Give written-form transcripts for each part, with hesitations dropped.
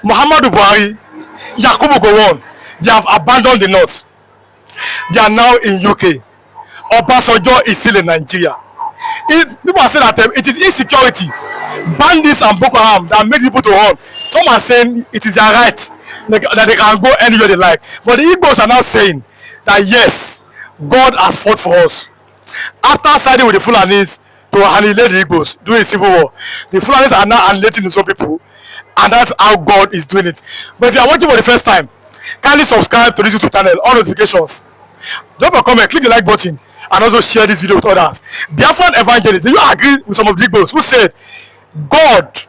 Muhammadu Buhari, Yakubu Gowon, they have abandoned the north. They are now in UK. Obasanjo is still in Nigeria. People are saying that it is insecurity, bandits and Boko Haram that make people to run. Some are saying it is their right that they can go anywhere they like. But the Igbos are now saying that yes, God has fought for us. After siding with the Fulanis to annihilate the Igbos during civil war, the Fulanis are now annihilating some people, and that's how God is doing it. But if you are watching for the first time, kindly subscribe to this YouTube channel, all notifications. Drop a comment, click the like button, and also share this video with others. Biafran evangelists, do you agree with some of the Igbos who said God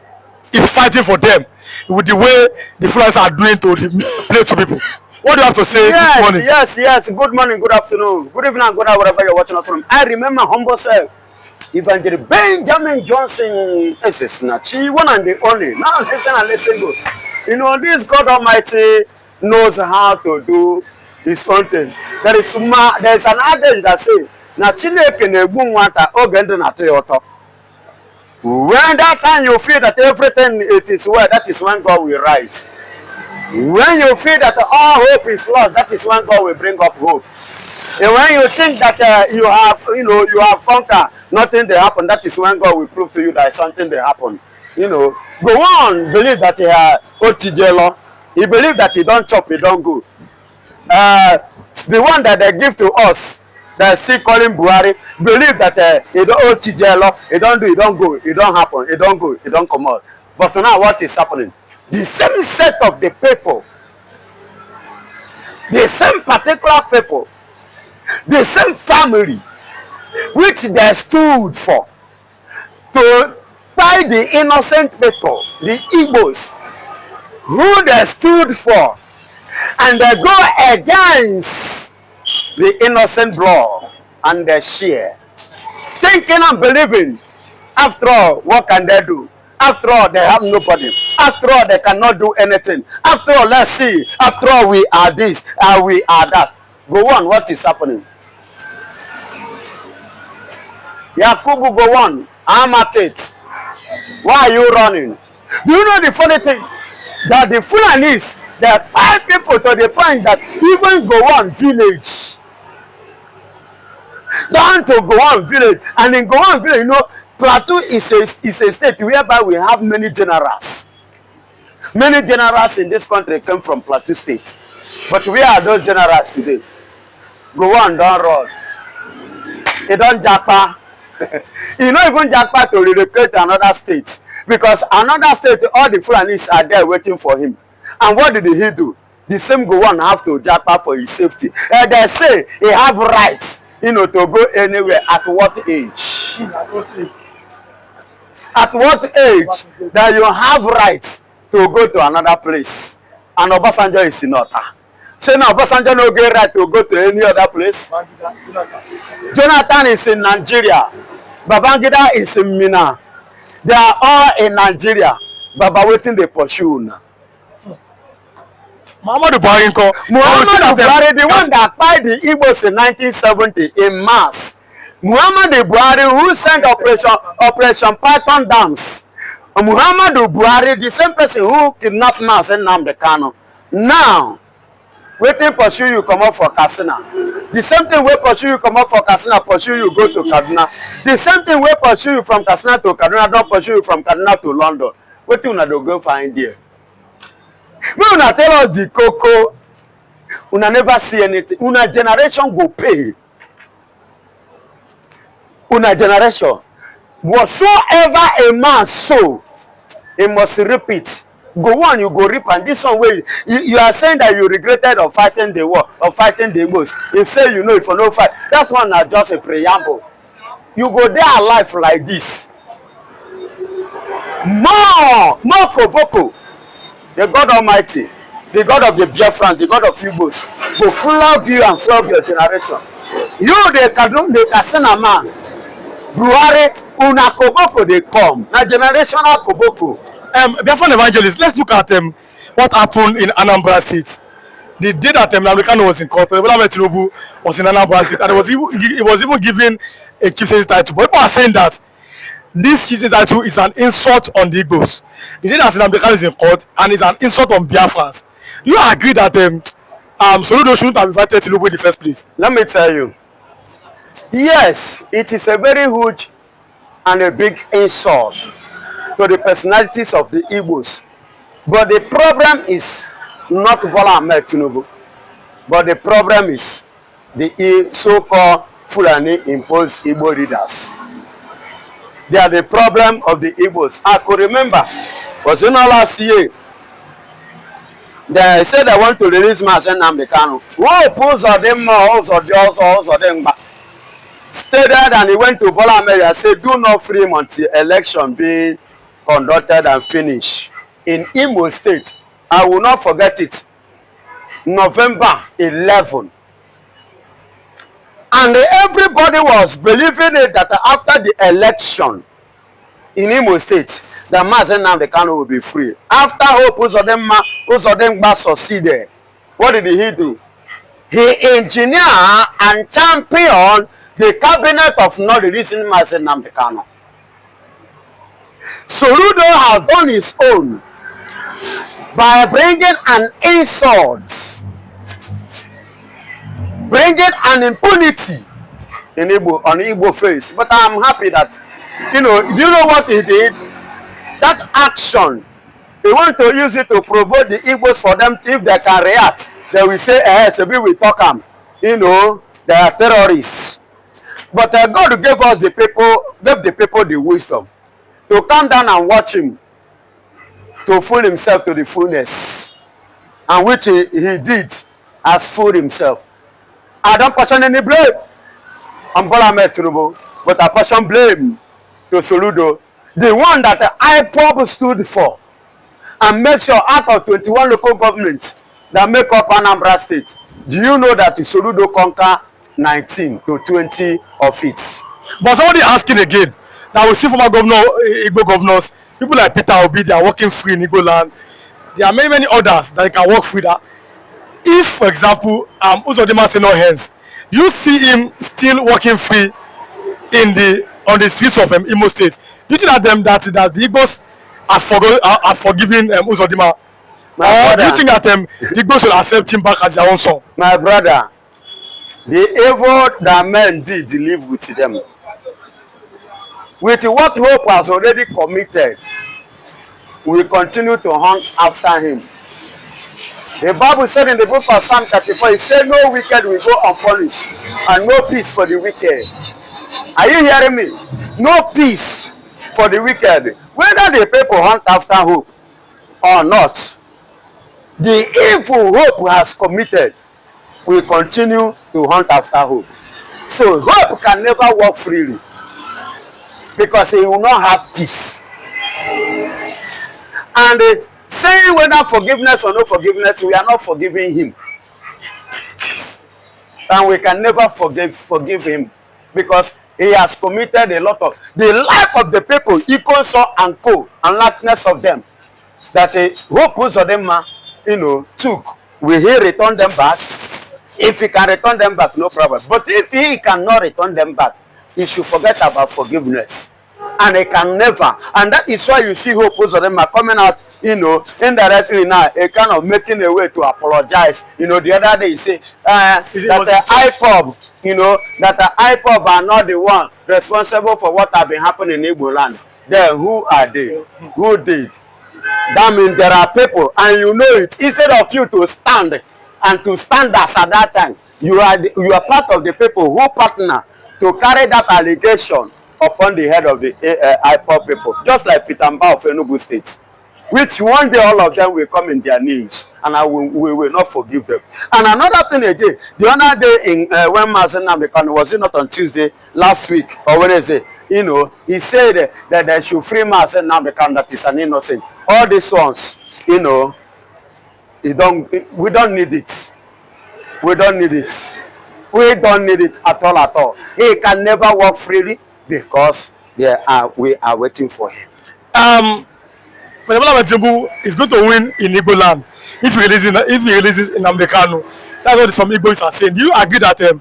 is fighting for them with the way the Fulanis are doing to the play to people? What do you have to say this morning? Yes. Good morning, good afternoon, good evening, and good night, wherever you're watching us from. I remember humble self, Evangelist Benjamin Johnson, Nachi, one and the only. Now listen and listen good. You know, this God Almighty knows how to do his own thing. There is an adage that says, when that time you feel that everything it is well, that is when God will rise. When you feel that all hope is lost, that is when God will bring up hope. And when you think that you have conquered, nothing will happen, that is when God will prove to you that something will happen. You know, go on, believe that he OTJ. He believe that he don't chop, he don't go. The one that they give to us, they still calling Buhari, believe that he don't OTJ, he don't do, he don't go, it don't happen, it don't go, it don't come out. But now what is happening? The same set of the people, the same particular people, the same family, which they stood for, to buy the innocent people, the Igbos, who they stood for, and they go against the innocent blood and they share, thinking and believing, after all, what can they do? After all, they have nobody. After all, they cannot do anything. After all, let's see. After all, we are this and we are that. Go on, what is happening? Yakubu Gowon, I'm at it. Why are you running? Do you know the funny thing? That the Fulanis, they are 5 people to the point that even Gowon village, down to Gowon village, and in Gowon village, you know, Plateau is a state whereby we have many generals. Many generals in this country come from Plateau State. But where are those generals today? Gowon don't run. He don't japa. He not even japa to relocate to another state. Because another state, all the Fulanis are there waiting for him. And what did he do? The same Gowon have to japa for his safety. And they say he have rights, you know, to go anywhere. At what age? At what age that you have rights to go to another place? And Obasanjo is in Ota. So now Obasanjo no get right to go to any other place. Jonathan is in Nigeria. Babangida is in Mina. They are all in Nigeria. Baba waiting they pursue now. Muhammadu Buhari, the one that fight the Igbos in 1970 in mass. Muhammadu Buhari, who sent Operation Python Dams. Muhammadu Buhari, the same person who kidnapped Nas and Nnamdi Kanu. Now, waiting pursue you come up for Katsina. The same thing we pursue you come up for Katsina, pursue you go to Kaduna. The same thing we pursue you from Katsina to Kaduna, don't pursue you from Kaduna to London. What do you go find there? We una tell us the cocoa. Una never see anything. Una generation go pay. Una generation. Whatsoever a man sow, he must repeat. Go on, you go reap, and this one way you are saying that you regretted of fighting the war, of fighting the Igbos. If say you know if you no fight, that one is just a preamble. You go there alive like this. More koboko. The God Almighty, the God of the Biafra, the God of Igbos, will flog you and flog your generation. You, the Katsina man, Buhari, una koboko they come. Na generational koboko. Biafran evangelists, let's look at what happened in Anambra State. The day that Nnamdi was incorporated, Bola Ahmed Tinubu was in Anambra State, and he was even given a chief secretary title. But people are saying that this cheating title is an insult on the Igbos. The day that Nnamdi Kanu is in court and is an insult on Biafrans. Do you agree that Soludo shouldn't have invited Tinubu in the first place? Let me tell you. Yes, it is a very huge and a big insult to the personalities of the Igbos. But the problem is not Bola Ahmed Tinubu. But the problem is the so-called Fulani imposed Igbo leaders. They are the problem of the Igbos. I could remember, was in last year, they said they want to release Mazen Nnamdi Kanu. Who opposed them, also them, stated, and he went to Bola Ahmed and said, do not free him until election being conducted and finished. In Imo State, I will not forget it, November 11. And everybody was believing it that after the election in Imo State, that Mazen Nnamdi Kanu will be free. After Hope Uzodimma succeeded, what did he do? He engineered and championed the cabinet of not releasing Mazen Nnamdi Kanu. Soludo has done his own by bringing an insult, bringing an impunity in Igbo, on Igbo face. But I'm happy that, do you know what he did? That action, he want to use it to provoke the Igbos for them, if they can react, they will say, Sebi we talk them, they are terrorists. But God gave the people the wisdom to come down and watch him, to fool himself to the fullness, and which he did, as fooled himself. I don't passion any blame on Bola Ahmed Tinubu, but I passion blame to Soludo, the one that the IPOB stood for, and make sure out of 21 local governments that make up Anambra State, do you know that Soludo conquer 19 to 20 of it? But somebody asking again, now we see former Igbo governors, people like Peter Obi, they are working free in Igbo land. There are many others that can work free. That if, for example, Uzodimma say no hands, you see him still working free on the streets of Imo State. Do you think that the Igbos are forgiving Uzodimma? Or do you think that the Igbos will accept him back as their own son? My brother, the evil that men did live with them. With what Hope has already committed, we continue to hunt after him. The Bible said in the book of Psalm 34, it said, no wicked will go unpunished, and no peace for the wicked. Are you hearing me? No peace for the wicked. Whether the people hunt after Hope or not, the evil Hope has committed will continue to hunt after Hope. So Hope can never walk freely, because he will not have peace. And saying whether forgiveness or no forgiveness, we are not forgiving him. And we can never forgive him, because he has committed a lot of the life of the people, Ikoso and Co, and likeness of them, that Hope Uzodimma, took. Will he return them back? If he can return them back, no problem. But if he cannot return them back, he should forget about forgiveness. And he can never. And that is why you see Hope Uzodimma coming out, indirectly now, a kind of making a way to apologize. The other day he say that the IPOB, that the IPOB are not the one responsible for what have been happening in Igbo land. Then who are they? Who did? That means there are people, and you know it. Instead of you to stand and to stand as at that time, you are part of the people who partner to carry that allegation upon the head of the IPOB people, just like Peter Mbah of Enugu State, which one day all of them will come in their knees, and we will not forgive them. And another thing again, the other day when Mazen Nnamdi Kanu, was it not on Tuesday last week or Wednesday, he said that they should free Mazen Nnamdi Kanu, that is an innocent. All these ones, we don't need it. We don't need it. We don't need it at all. He can never walk freely, because we are waiting for him. Bola Tinubu is going to win in Igbo land if he releases Nnamdi Kanu. That's what some Igbos are saying. Do you agree that if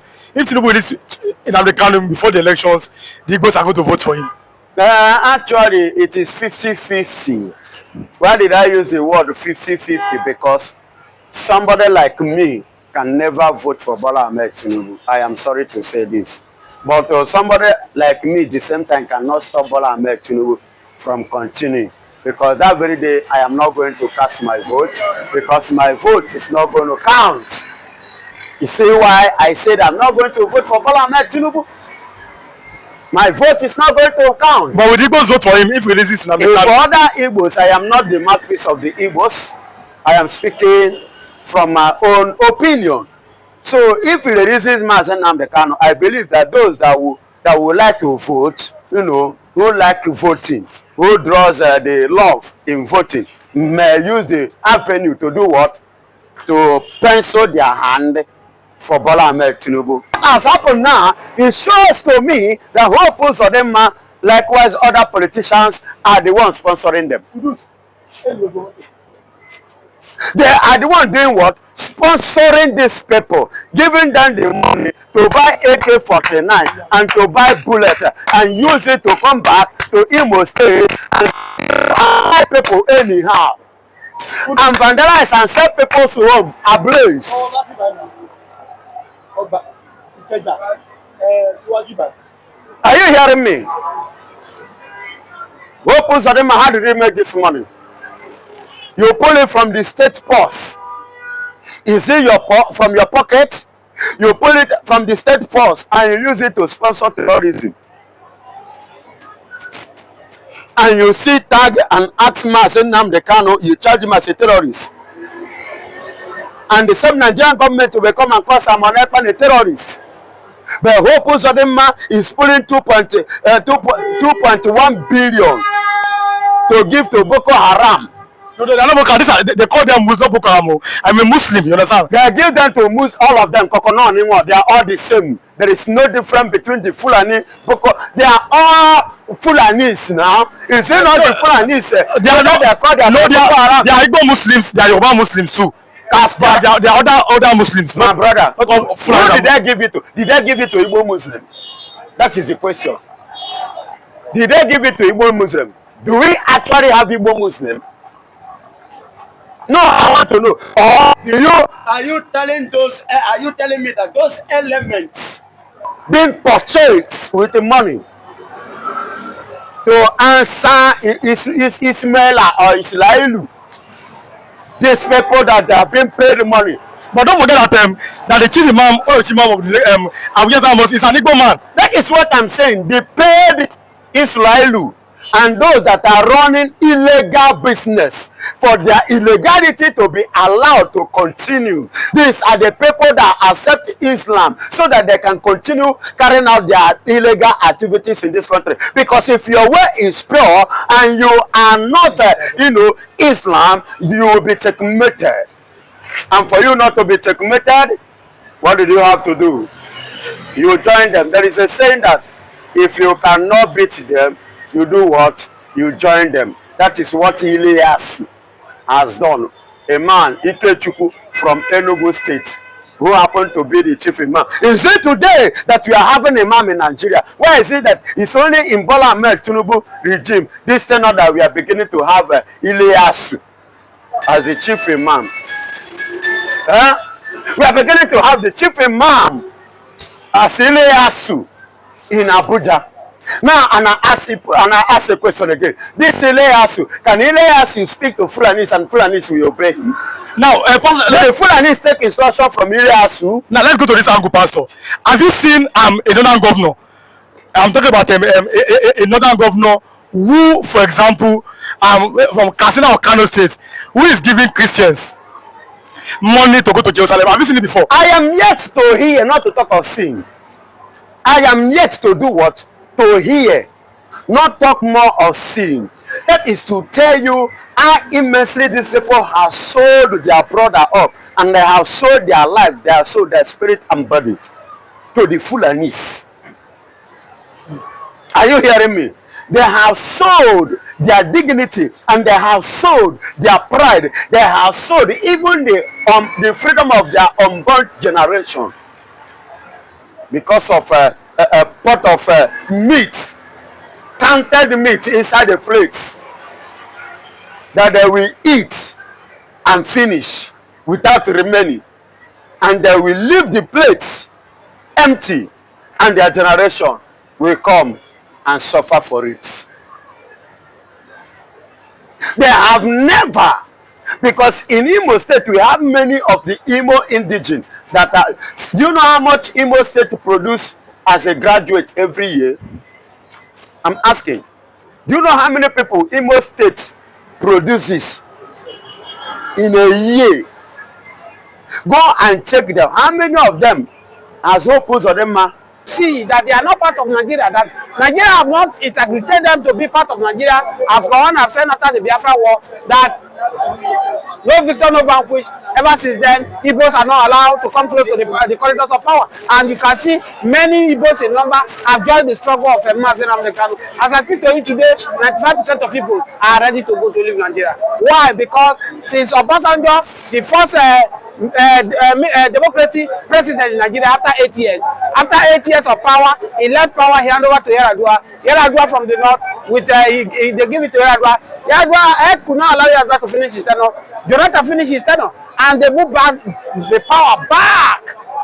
Tinubu releases Nnamdi Kanu before the elections, the Igbos are going to vote for him? Actually, it is 50-50. Why did I use the word 50-50? Because somebody like me can never vote for Bola Ahmed Tinubu. I am sorry to say this. But somebody like me, the same time, cannot stop Bola Ahmed Tinubu from continuing. Because that very day, I am not going to cast my vote. Because my vote is not going to count. You see why I said I'm not going to vote for Bola Ahmed Tinubu? My vote is not going to count. But would Igbos vote for him if he releases Nnamdi Kanu? For other Igbos, I am not the mouthpiece of the Igbos. I am speaking from my own opinion. So if he releases Nnamdi Kanu, I believe that those that would like to vote, you know, who like voting, who draws the love in voting, may use the avenue to do what? To pencil their hand for Bola Ahmed Tinubu. As happened now, it shows to me that Hope Uzodinma, likewise other politicians, are the ones sponsoring them. They are the ones doing what? Sponsoring these people, giving them the money to buy AK-49 and to buy bullet and use it to come back to Imo State and buy people anyhow. And vandalize and set people's home ablaze. Are you hearing me? Hope Uzodinma, how did he make this money? You pull it from the state purse. Is it from your pocket? You pull it from the state purse and you use it to sponsor terrorism. And you see tag and ask Nnamdi Kanu, you charge him as a terrorist. And the same Nigerian government will come and call someone else a terrorist. But Hope Uzodinma is pulling 2.1 billion to give to Boko Haram. No, they're not Boko Haram. They call them Muslim Boko Haram. I'm a Muslim, you understand? They give them to all of them. They are all the same. There is no difference between the Fulani, Boko. They are all Fulanis now. Is it not the Fulanis? They are not. They call them They are Igbo Muslims. They are Yoruba Muslims too. They are other Muslims. My brother, who did they give it to? Did they give it to Igbo Muslim? That is the question. Did they give it to Igbo Muslim? Do we actually have Igbo Muslim? No, I want to know. Or are you telling me that those elements being purchased with the money to answer Ismaila or Islailu? These people that they have been paid money. But don't forget that the chief imam of the Agitation mosque is an Igbo man. That is what I'm saying. They paid Islailu and those that are running illegal business for their illegality to be allowed to continue. These are the people that accept Islam so that they can continue carrying out their illegal activities in this country. Because if your way is pure and you are not, Islam, you will be checkmated. And for you not to be checkmated, what do you have to do? You join them. There is a saying that if you cannot beat them, you do what? You join them. That is what Elias has done. A man, Ikechukwu, from Enugu State, who happened to be the chief imam. Is it today that we are having an imam in Nigeria? Why is it that it's only in Bola Ahmed Tinubu regime, this tenor, that we are beginning to have Elias as the chief imam? We are beginning to have the chief imam as Elias in Abuja. Now, and I ask a question again. This Elias, can Elias speak to Fulanis and Fulanis will obey him? Now, the Fulanis take instruction from Elias. Now, let's go to this angle, Pastor. Have you seen a northern governor? I'm talking about a northern governor who, for example, from Katsina or Kano State, who is giving Christians money to go to Jerusalem. Have you seen it before? I am yet to hear, not to talk of sin. I am yet to do what? To hear, not talk more of sin. That is to tell you how immensely these people have sold their brother up, and they have sold their life, they have sold their spirit and body to the Fulanis. Are you hearing me? They have sold their dignity and they have sold their pride. They have sold even the freedom of their unborn generation because of a pot of meat counted meat inside the plates that they will eat and finish without remaining, and they will leave the plates empty, and their generation will come and suffer for it. They have never, because in Imo State we have many of the Imo indigenes that are, do you know how much Imo State produce as a graduate every year? I'm asking. Do you know how many people Imo State produces in a year? Go and check them. How many of them has opposed of them? See that they are not part of Nigeria, that Nigeria have not integrated them to be part of Nigeria, as Gowon have said after the Biafra war, that no victor, no vanquish. Ever since then, Igbos are not allowed to come close to the corridors of power. And you can see many Igbos in number have joined the struggle of Mazen Amdekano. As I speak to you today, 95% of people are ready to go to leave Nigeria. Why? Because since Obasanjo, the first democracy president in Nigeria, after 8 years. After 8 years of power, he left power, he handed over to Yaradua. Yaradua from the north, with they give it to Yaradua. Yaradua could not allow Yaradua to finish his tenure. Jonathan finished his tenure, and they moved back the power back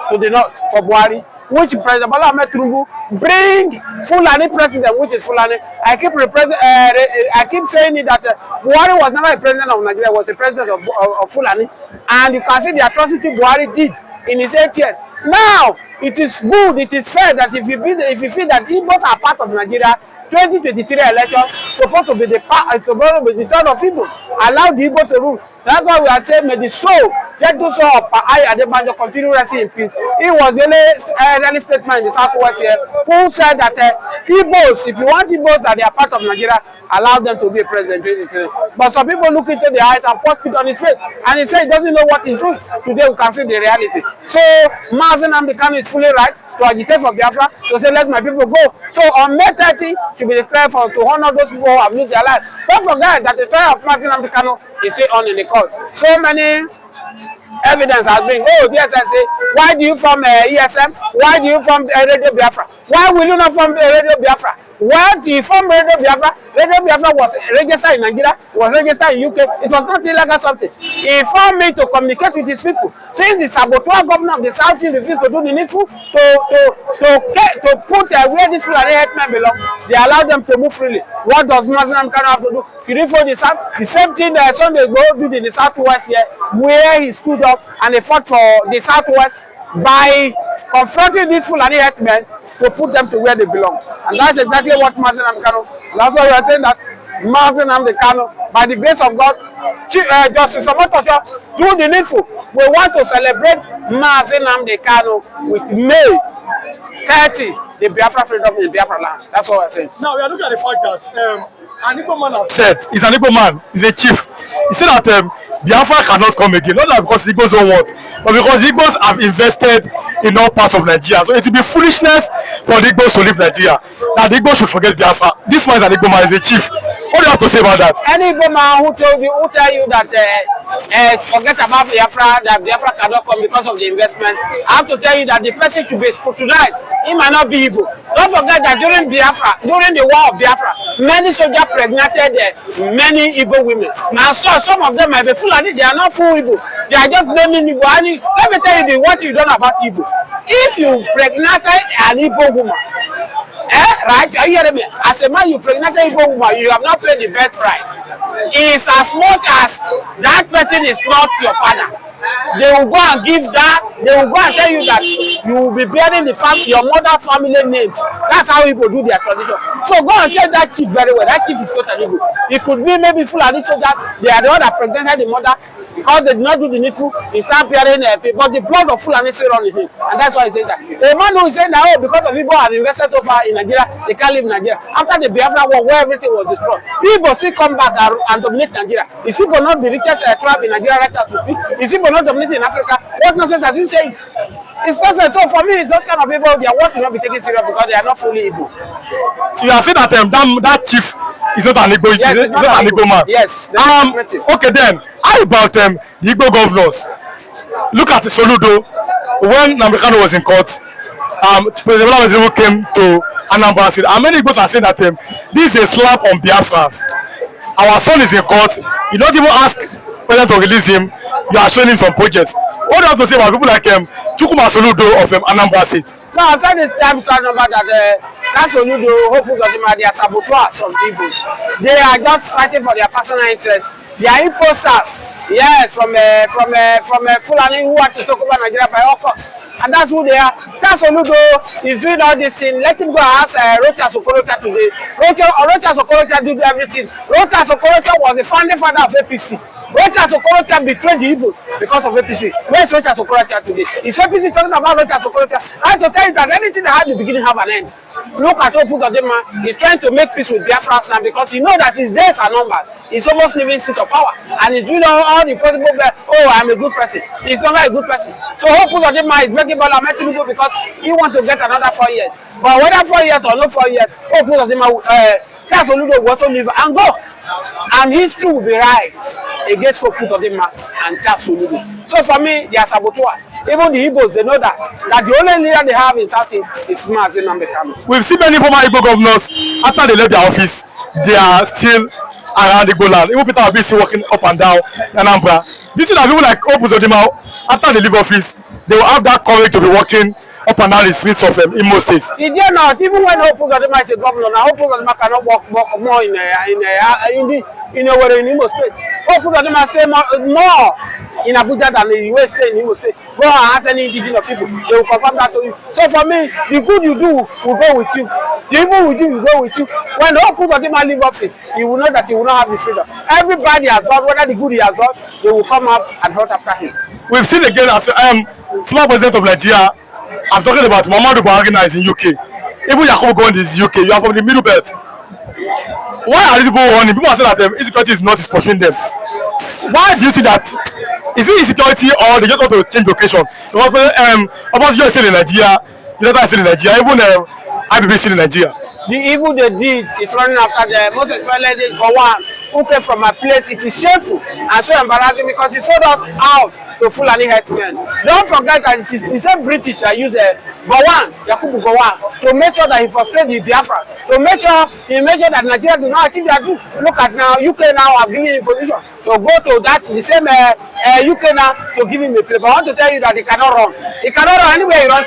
to the north for Buhari, which President Bola Ahmed Tinubu bring Fulani president, which is Fulani. I keep saying it that Buhari was never a president of Nigeria, was the president of Fulani, and you can see the atrocity Buhari did in his 8 years. Now it is good, it is fair that if you feel that Igbos are part of Nigeria, 2023 election supposed to be the turn of people. Allow the Igbo to rule. That's why we are saying, may the soul, gentle soul of I Adebanjo continue resting in peace. It was the early statement in the Southwest here who said that Igbos, if you want Igbos that they are part of Nigeria, allow them to be a president. But some people look into the eyes and pour spit on his face, and he said he doesn't know what he's doing. Today we can see the reality. So Mazen Amdekano is fully right to agitate for Biafra, to say let my people go. So on May 30 should be declared to honor those people who have lose their lives. Don't forget that the trial of Mazen Amdekano is still on in the court. So many evidence has been, oh, the SSA, why do you form ESM? Why do you form Radio Biafra? Why will you not form Radio Biafra? Why do you form Radio Biafra? Radio Biafra was registered in Nigeria, was registered in UK. It was not illegal something. He formed me to communicate with his people. Since the saboteur governor of the South refused to do the needful, to put where this Fulani headmen belong, they allow them to move freely. What does Mazen Amdekano have to do? Should he for the South? The same thing that Sunday Igboho did in the Southwest here, where he stood up and they fought for the Southwest by confronting these Fulani headmen to put them to where they belong. And that's exactly what Mazen Amdekano. That's why we are saying that Mazen Amdekano, by the grace of God, Justice Omotoso, do the needful. We want to celebrate Mazen Amdekano with May 30, the Biafra freedom in Biafra land. That's what we're saying. Now we are looking at the fact that an Igbo man has said, he's an Igbo man, he's a chief. He said that Biafra cannot come again, not that because Igbos don't want, but because Igbos have invested in all parts of Nigeria. So it will be foolishness for the Igbos to leave Nigeria. That the Igbos should forget Biafra. This man is an Igbo man, is a chief. What do you have to say about that? Any Igbo man who tell you that forget about Biafra, that Biafra cannot come because of the investment, I have to tell you that the person should be tonight. He might not be Igbo. Don't forget that during the war of Biafra, many soldiers pregnated many Igbo women. And so some of them might be Fulani, they are not full Igbo. They are just naming Igbo. And let me tell you what you don't know about Igbo. If you pregnated an Igbo woman, right? Are you hearing me? As a man, you pregnated Igbo woman, you have not paid the birth price. It's as much as that person is not your father. They will go and give that, they will go and tell you that you will be bearing your mother's family names. That's how people do their tradition. So go and tell that chief very well. That chief is totally good. It could be maybe Fulani so that they are the one that pregnant the mother. Because they did not do the needful, he started bearing but the blood of Fulani still running him. And that's why he said that. A man who is saying that, oh, because of people have invested so far in Nigeria, they can't leave Nigeria. After the Biafra war, where everything was destroyed, people still come back and dominate Nigeria. Is people not the richest tribe in Nigeria right now to speak? Is people not dominating in Africa? What nonsense are you saying? It's nonsense. So for me, it's those kind of people, their work will not be taken serious because they are not fully Igbo. So you are saying that that chief is not an Igbo, yes, he's not an Igbo man. Yes. Okay then, how about the Igbo governors? Look at Soludo when Amdekano was in court. President Bola came to Anambra State, and many Igbos are saying that this is a slap on Biafrans. Our son is in court. You don't even ask President to release him. You are showing him some projects. What do you have to say about people like Chukuma Soludo of Anambra State? No, after this time number that Soludo, hopefully they are saboteurs from people. They are just fighting for their personal interest. They are imposters. Yes, from Fulani who want to take over Nigeria by all costs. And that's who they are. Soludo is doing all this thing. Let him go and ask Rocha Sokorota today. Rocha Sokorota did everything. Rocha Sokorota was the founding father of APC. Rocha Sokorota betrayed the Igbos because of APC. Where's Rocha Sokorota today? Is APC talking about Rocha Sokorota? I have to tell you that anything that had the beginning have an end. Look at Opu Godema. He's trying to make peace with Biafra now because he knows that his days are numbered. He's almost leaving seat of power. And he's doing all the possible I'm a good person. He's not a good person. So Opu Godema is making Bola Tinubu because he wants to get another 4 years. But whether 4 years or no 4 years, Opu Godema Soludo will also leave and go. And history will be right against Opu Godema and Soludo. So for me, they are saboteurs. Even the Igbos, they know that the only leader they have in Southeast is Mazi Nnamdi. We've seen many former Igbo governors, after they left their office, they are still around Igbo land. Even Peter Obi still walking up and down Anambra. Do you see that people like Opu Godema, after they leave office, they will have that courage to be walking up and down the streets of Imo State? He did not. Even when Opu Godema is a governor, now Opu Godema cannot walk more in Imo State. Opu Godema stay more in Abuja than the US stay in Imo State. Go and ask any indigenous people, they will confirm that to you. So for me, the good you do will go with you. The evil you do will go with you. When Opu Godema leave office, you will know that he will not have the freedom. Everybody has done, whether the good he has done, they will come up and hunt after him. We've seen again as former president of Nigeria. I'm talking about Muhammadu Buhari now is in UK. Even Yakubu Gowon is UK. You are from the Middle Belt. Why are these people running? People are saying that insecurity is not pursuing them. Why do you think that? Is it insecurity or they just want to change location? Because Obasanjo is still in Nigeria, the other is still in Nigeria, even IBB is still in Nigeria. The evil they did is running after the most especially Gowon who came from my place. It is shameful and so embarrassing because he sold us out to Fulani herdsmen. Don't forget that it is the same British that use Buhari Yakubu Gowon to make sure that he frustrates the Biafra. To make sure that Nigeria do not achieve their dream. Look at now, UK now have given him position to go to that the same UK now to give him a flavor. I want to tell you that he cannot run. He cannot run anywhere he runs.